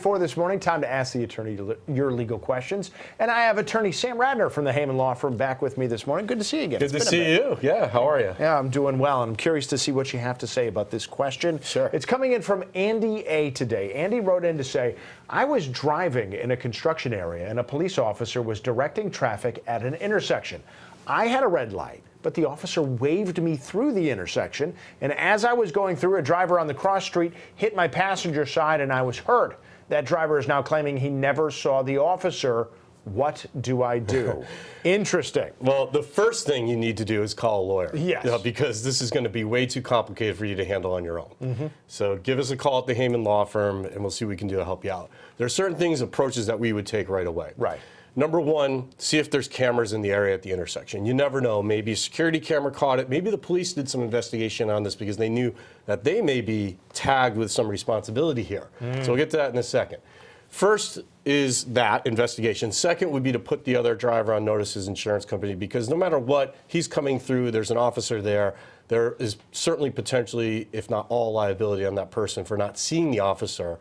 8:34 this morning. Time to ask the attorney your legal questions. And I have attorney Sam Radner from the Heyman Law Firm back with me this morning. Good to see you again. Good to see you. Yeah, how are you? Yeah, I'm doing well. And I'm curious to see what you have to say about this question. Sure. It's coming in from Andy A. today. Andy wrote in to say, I was driving in a construction area and a police officer was directing traffic at an intersection. I had a red light, but the officer waved me through the intersection, and as I was going through, a driver on the cross street hit my passenger side and I was hurt. That driver is now claiming he never saw the officer. What do I do? Interesting. Well, the first thing you need to do is call a lawyer. Yes. Because this is going to be way too complicated for you to handle on your own. So give us a call at the Heyman Law Firm, and we'll see what we can do to help you out. There are certain approaches that we would take right away. Right. Number one, see if there's cameras in the area at the intersection. You never know. Maybe a security camera caught it. Maybe the police did some investigation on this because they knew that they may be tagged with some responsibility here. So we'll get to that in a second. First is that investigation. Second would be to put the other driver on notice, his insurance company, because no matter what, he's coming through, there's an officer there. There is certainly potentially, if not all, liability on that person for not seeing the officer.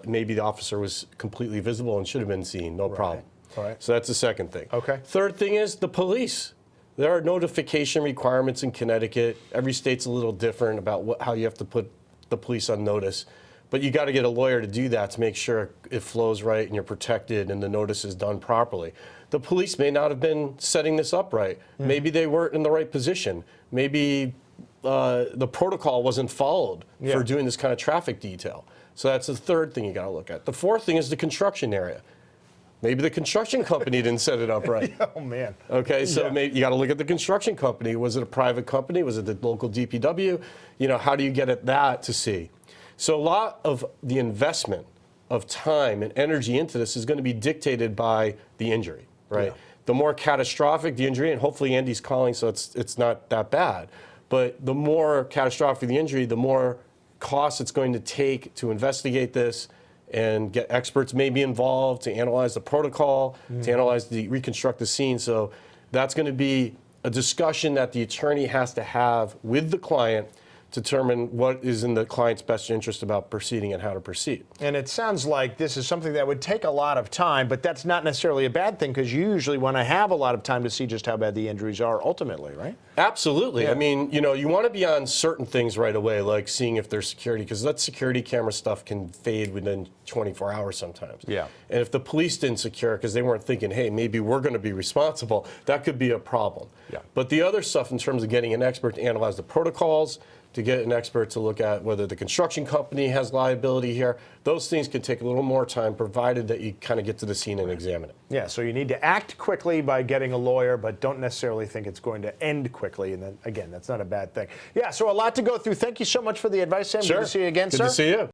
Maybe the officer was completely visible and should have been seen, no problem. Right. So that's the second thing. Okay. Third thing is the police. There are notification requirements in Connecticut. Every state's a little different about how you have to put the police on notice. But you got to get a lawyer to do that to make sure it flows right and you're protected and the notice is done properly. The police may not have been setting this up right. Maybe they weren't in the right position. Maybe the protocol wasn't followed for doing this kind of traffic detail. So that's the third thing you got to look at. The fourth thing is the construction area. Maybe the construction company didn't set it up right. Oh, man. Okay, so maybe you got to look at the construction company. Was it a private company? Was it the local DPW? You know, how do you get at that to see? So a lot of the investment of time and energy into this is going to be dictated by the injury, right? Yeah. The more catastrophic the injury, and hopefully Andy's calling, so it's not that bad, but the more catastrophic the injury, the more cost it's going to take to investigate this and get experts maybe involved to analyze the protocol, to reconstruct the scene. So that's going to be a discussion that the attorney has to have with the client to determine what is in the client's best interest about proceeding and how to proceed. And it sounds like this is something that would take a lot of time, but that's not necessarily a bad thing because you usually want to have a lot of time to see just how bad the injuries are ultimately, right? Absolutely. Yeah. I mean, you know, you want to be on certain things right away, like seeing if there's security, because that security camera stuff can fade within 24 hours sometimes. Yeah. And if the police didn't secure it because they weren't thinking, hey, maybe we're going to be responsible, that could be a problem. Yeah. But the other stuff in terms of getting an expert to analyze the protocols, to get an expert to look at whether the construction company has liability here. Those things can take a little more time, provided that you kind of get to the scene and examine it. Yeah, so you need to act quickly by getting a lawyer, but don't necessarily think it's going to end quickly. And then, again, that's not a bad thing. Yeah, so a lot to go through. Thank you so much for the advice, Sam. Sure. Good to see you again, sir. Good to see you.